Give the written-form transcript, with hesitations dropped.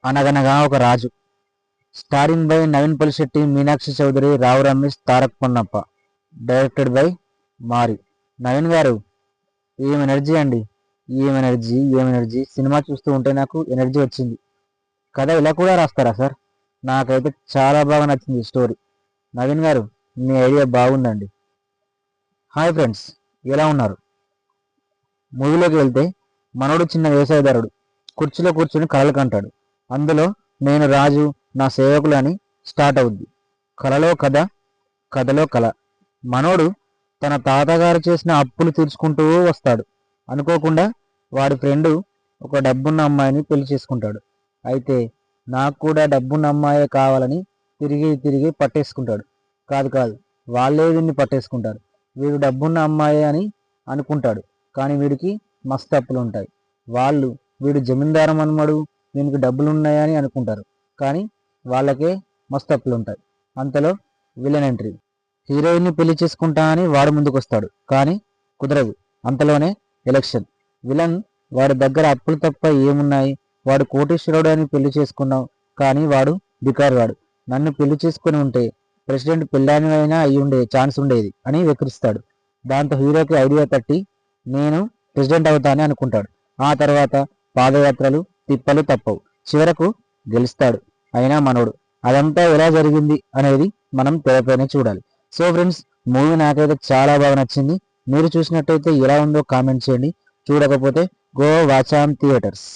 అనగనగా Oka Raju. Starring by Naveen Polishetty, Meenakshi Chaudhary, Rao Ramesh, Tarak Ponnappa. Directed by Mari. Naveen గారు, ఏం ఎనర్జీ అండి! ఏం ఎనర్జీ సినిమా చూస్తూ ఉంటే నాకు ఎనర్జీ వచ్చింది. కథ ఇలా కూడా రాస్తారా సార్? నాకైతే చాలా బాగా నచ్చింది స్టోరీ. నవీన్ గారు, మీ ఐడియా బాగుందండి. హాయ్ ఫ్రెండ్స్, ఎలా ఉన్నారు? మూవీలోకి వెళ్తే మనోడు చిన్న వ్యవసాయదారుడు కుర్చీలో కూర్చుని కలలు కంటాడు. అందులో నేను రాజు, నా సేవకులు అని స్టార్ట్ అవుద్ది. కలలో కథ, కథలో కళ. మనోడు తన తాతగారు చేసిన అప్పులు తీర్చుకుంటూ వస్తాడు. అనుకోకుండా వాడి ఫ్రెండు ఒక డబ్బున్న అమ్మాయిని పెళ్లి చేసుకుంటాడు. అయితే నాకు కూడా డబ్బున్న అమ్మాయే కావాలని తిరిగి తిరిగి పట్టేసుకుంటాడు. కాదు కాదు, వాళ్ళే వీడిని పట్టేసుకుంటారు. వీడు డబ్బున్న అమ్మాయే అని అనుకుంటాడు, కానీ వీడికి మస్తు అప్పులు ఉంటాయి. వాళ్ళు వీడు జమీందారు మనుమడు, వీనికి డబ్బులు ఉన్నాయని అనుకుంటారు, కానీ వాళ్ళకే మస్తు అప్పులు ఉంటాయి. అంతలో విలన్ ఎంట్రీ. హీరోయిన్ని పెళ్లి చేసుకుంటా అని వాడు ముందుకొస్తాడు, కానీ కుదరదు. అంతలోనే ఎలక్షన్. విలన్, వాడి దగ్గర అప్పులు తప్ప ఏమున్నాయి, వాడు కోటీశ్వరుడు అని పెళ్లి చేసుకున్నావు, కానీ వాడు బికారివాడు. నన్ను పెళ్లి చేసుకుని ఉంటే ప్రెసిడెంట్ పెళ్ళానివైనా అయి ఉండే ఛాన్స్ ఉండేది అని వెక్కిరిస్తాడు. దాంతో హీరోకి ఐడియా తట్టి నేను ప్రెసిడెంట్ అవుతానని అనుకుంటాడు. ఆ తర్వాత పాదయాత్రలు, తిప్పలు తప్పవు. చివరకు గెలుస్తాడు. అయినా మనోడు. అదంతా ఎలా జరిగింది అనేది మనం తెరపైనే చూడాలి. సో ఫ్రెండ్స్, మూవీ నాకైతే చాలా బాగా నచ్చింది. మీరు చూసినట్టయితే ఎలా ఉందో కామెంట్ చేయండి. చూడకపోతే గో వాచ్ ఆన్ థియేటర్స్.